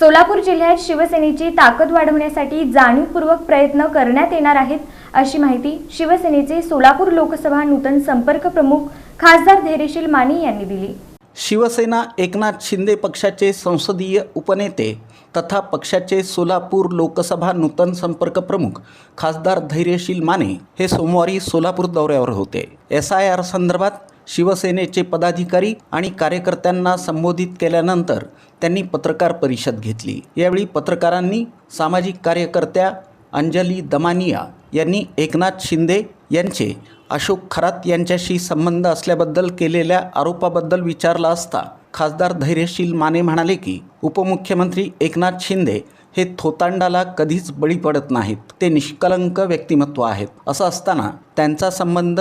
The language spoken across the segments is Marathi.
सोलापूर जिल्ह्यात शिवसेनेची ताकद वाढवण्यासाठी जाणीवपूर्वक प्रयत्न करण्यात येणार आहेत, अशी माहिती शिवसेनेचे सोलापूर लोकसभा नूतन संपर्क प्रमुख खासदार धैर्यशील माने यांनी दिली। शिवसेना एकनाथ शिंदे पक्षाचे संसदीय उपनेते तथा पक्षाचे सोलापूर लोकसभा नूतन संपर्क प्रमुख खासदार धैर्यशील माने हे सोमवारी सोलापूर दौऱ्यावर होते। SIR संदर्भात शिवसेनेचे पदाधिकारी आणि कार्यकर्त्यांना संबोधित केल्यानंतर त्यांनी पत्रकार परिषद घेतली। यावेळी पत्रकारांनी सामाजिक कार्यकर्त्या अंजली दमानिया यांनी एकनाथ शिंदे यांचे अशोक खरात यांच्याशी संबंध असल्याबद्दल केलेल्या आरोपाबद्दल विचारला असता खासदार धैर्यशील माने म्हणाले की उपमुख्यमंत्री एकनाथ शिंदे हे थोतांडाला कधीच बळी पडत नाहीत, ते निष्कलंक व्यक्तिमत्व आहेत। असं असताना त्यांचा संबंध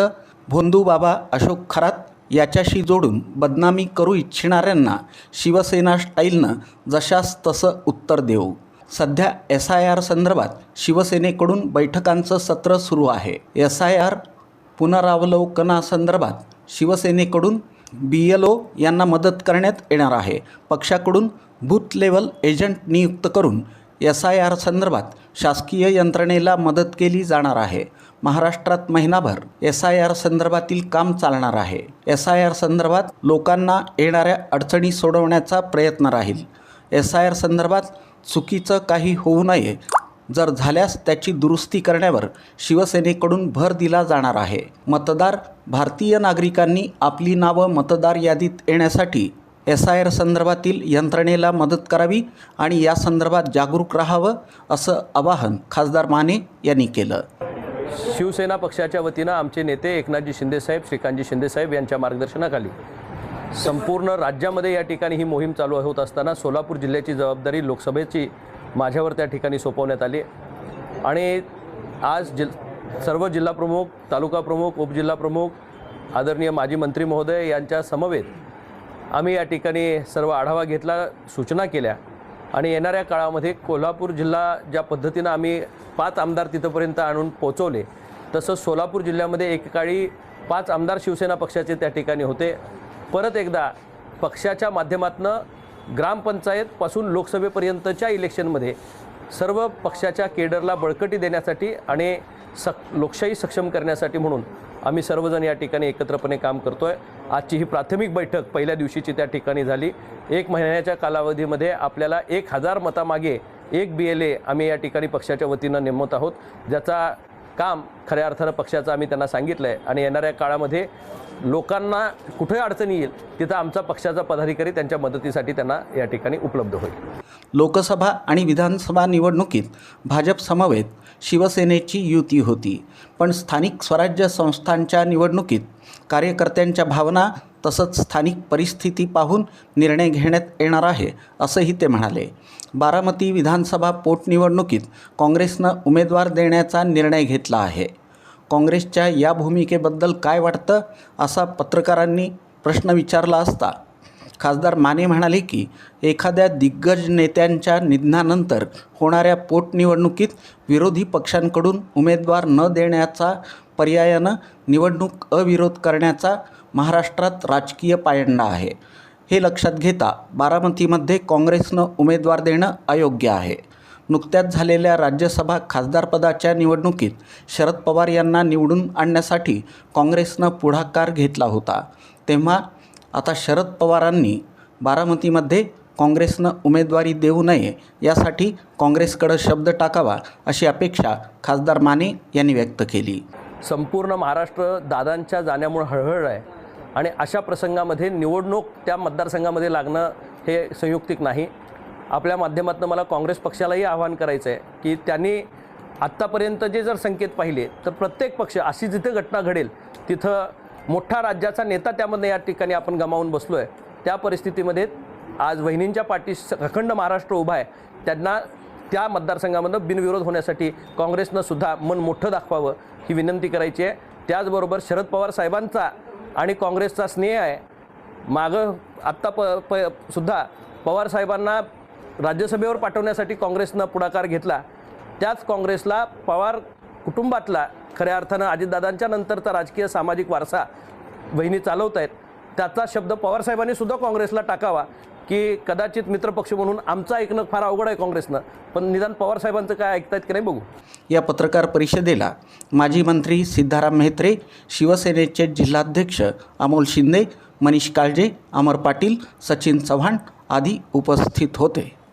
भोंदूबाबा अशोक खरात याच्याशी जोडून बदनामी करू इच्छिणाऱ्यांना शिवसेना स्टाईलनं जशास तसं उत्तर देऊ। सध्या SIR संदर्भात शिवसेनेकडून बैठकांचं सत्र सुरू आहे। SIR पुनरावलोकनासंदर्भात शिवसेनेकडून BLO यांना मदत करण्यात येणार आहे। पक्षाकडून बूथ लेवल एजंट नियुक्त करून SIR संदर्भात शासकीय यंत्रणेला मदत केली जाणार आहे। महाराष्ट्रात महिनाभर SIR संदर्भातील काम चालणार आहे। SIR संदर्भात लोकांना येणाऱ्या अडचणी सोडवण्याचा प्रयत्न राहील। SIR संदर्भात चुकीचं काही होऊ नये, जर झाल्यास त्याची दुरुस्ती करण्यावर शिवसेनेकडून भर दिला जाणार आहे। मतदार भारतीय नागरिकांनी आपली नावं मतदार यादीत येण्यासाठी SIR संदर्भातील यंत्रणेला मदत करावी आणि या संदर्भात जागरूक राहावं, असं आवाहन खासदार माने यांनी केलं। शिवसेना पक्षाच्या वतीनं आमचे नेते एकनाथजी शिंदेसाहेब, श्रीकांतजी शिंदेसाहेब यांच्या मार्गदर्शनाखाली संपूर्ण राज्यामध्ये या ठिकाणी ही मोहीम चालू होत असताना सोलापूर जिल्ह्याची जबाबदारी लोकसभेची माझ्यावर त्या ठिकाणी सोपवण्यात आली आणि आज सर्व जिल्हा प्रमुख, तालुका प्रमुख, उपजिल्हा प्रमुख, आदरणीय माजी मंत्री महोदय यांच्या समवेत आम्ही या ठिकाणी सर्व आढावा घेतला, सूचना केल्या आणि येणाऱ्या काळामध्ये कोल्हापूर जिल्हा ज्या पद्धतीनं आम्ही 5 आमदार तिथपर्यंत आणून पोहोचवले, तसं सोलापूर जिल्ह्यामध्ये एकेकाळी 5 आमदार शिवसेना पक्षाचे त्या ठिकाणी होते। परत एकदा पक्षाच्या माध्यमातून ग्रामपंचायतपासून लोकसभेपर्यंतच्या इलेक्शनमध्ये सर्व पक्षाच्या केडरला बळकटी देण्यासाठी आणि लोकशाही सक्षम करण्यासाठी म्हणून आम्ही सर्वजण या ठिकाणी एकत्रपणे काम करतोय। आजची ही प्राथमिक बैठक पहिल्या दिवशीची त्या ठिकाणी झाली। 1 महिन्याच्या कालावधीमध्ये आपल्याला 1000 मतामागे 1 BLA आम्ही या ठिकाणी पक्षाच्या वतीनं नेमत आहोत, ज्याचा काम खऱ्या अर्थानं पक्षाचं आम्ही त्यांना सांगितलं आहे आणि येणाऱ्या काळामध्ये लोकांना कुठे अडचणी येईल तिथं आमचा पक्षाचा पदाधिकारी त्यांच्या मदतीसाठी त्यांना या ठिकाणी उपलब्ध होईल। लोकसभा आणि विधानसभा निवडणुकीत भाजप समवेत शिवसेनेची युती होती, पण स्थानिक स्वराज्य संस्थांच्या निवडणुकीत कार्यकर्त्यांच्या भावना तसंच स्थानिक परिस्थिती पाहून निर्णय घेण्यात येणार आहे, असंही ते म्हणाले। बारामती विधानसभा पोटनिवडणुकीत काँग्रेसनं उमेदवार देण्याचा निर्णय घेतला आहे। काँग्रेसच्या या भूमिकेबद्दल काय वाटतं, असा पत्रकारांनी प्रश्न विचारला असता खासदार माने म्हणाले की एखाद्या दिग्गज नेत्यांच्या निधनानंतर होणाऱ्या पोटनिवडणुकीत विरोधी पक्षांकडून उमेदवार न देण्याचा पर्यायानं निवडणूक अविरोध करण्याचा महाराष्ट्रात राजकीय पायंडा आहे। हे लक्षात घेता बारामतीमध्ये काँग्रेसनं उमेदवार देणं अयोग्य आहे। नुकत्याच झालेल्या राज्यसभा खासदारपदाच्या निवडणुकीत शरद पवार यांना निवडून आणण्यासाठी काँग्रेसनं पुढाकार घेतला होता, तेव्हा आता शरद पवारांनी बारामतीमध्ये काँग्रेसनं उमेदवारी देऊ नये यासाठी काँग्रेसकडे शब्द टाकावा, अशी अपेक्षा खासदार माने यांनी व्यक्त केली। संपूर्ण महाराष्ट्र दादांच्या जाण्यामुळे हळहळ आहे आणि अशा प्रसंगामध्ये निवडणूक त्या मतदारसंघामध्ये लागणं हे संयुक्तिक नाही। आपल्या माध्यमातून मला काँग्रेस पक्षालाही आवाहन करायचं आहे की त्यांनी आत्तापर्यंत जे जर संकेत पाहिले तर प्रत्येक पक्ष अशी जिथे घटना घडेल तिथं मोठा राज्याचा नेता त्यामध्ये या ठिकाणी आपण गमावून बसलो आहे। त्या परिस्थितीमध्ये आज वहिनींच्या पाठीशी अखंड महाराष्ट्र उभा आहे, त्यांना त्या मतदारसंघामधून बिनविरोध होण्यासाठी काँग्रेसनं सुद्धा मन मोठं दाखवावं ही विनंती करायची आहे। त्याचबरोबर शरद पवार साहेबांचा आणि काँग्रेसचा स्नेह आहे। मागं आत्ता सुद्धा पवार साहेबांना राज्यसभेवर पाठवण्यासाठी काँग्रेसनं पुढाकार घेतला, त्याच काँग्रेसला पवार कुटुंबातला खऱ्या अर्थानं अजितदादांच्या नंतरचा राजकीय सामाजिक वारसा वहिनी चालवत आहेत, त्याचा शब्द पवारसाहेबांनी सुद्धा काँग्रेसला टाकावा की कदाचित मित्रपक्ष म्हणून आमचं ऐकणं फार अवघड आहे काँग्रेसनं, पण निदान पवारसाहेबांचं काय ऐकतायत की नाही बघू. या पत्रकार परिषदेला माजी मंत्री सिद्धाराम म्हेत्रे, शिवसेनेचे जिल्हाध्यक्ष अमोल शिंदे, मनीष काळजे, अमर पाटील, सचिन चव्हाण आदी उपस्थित होते.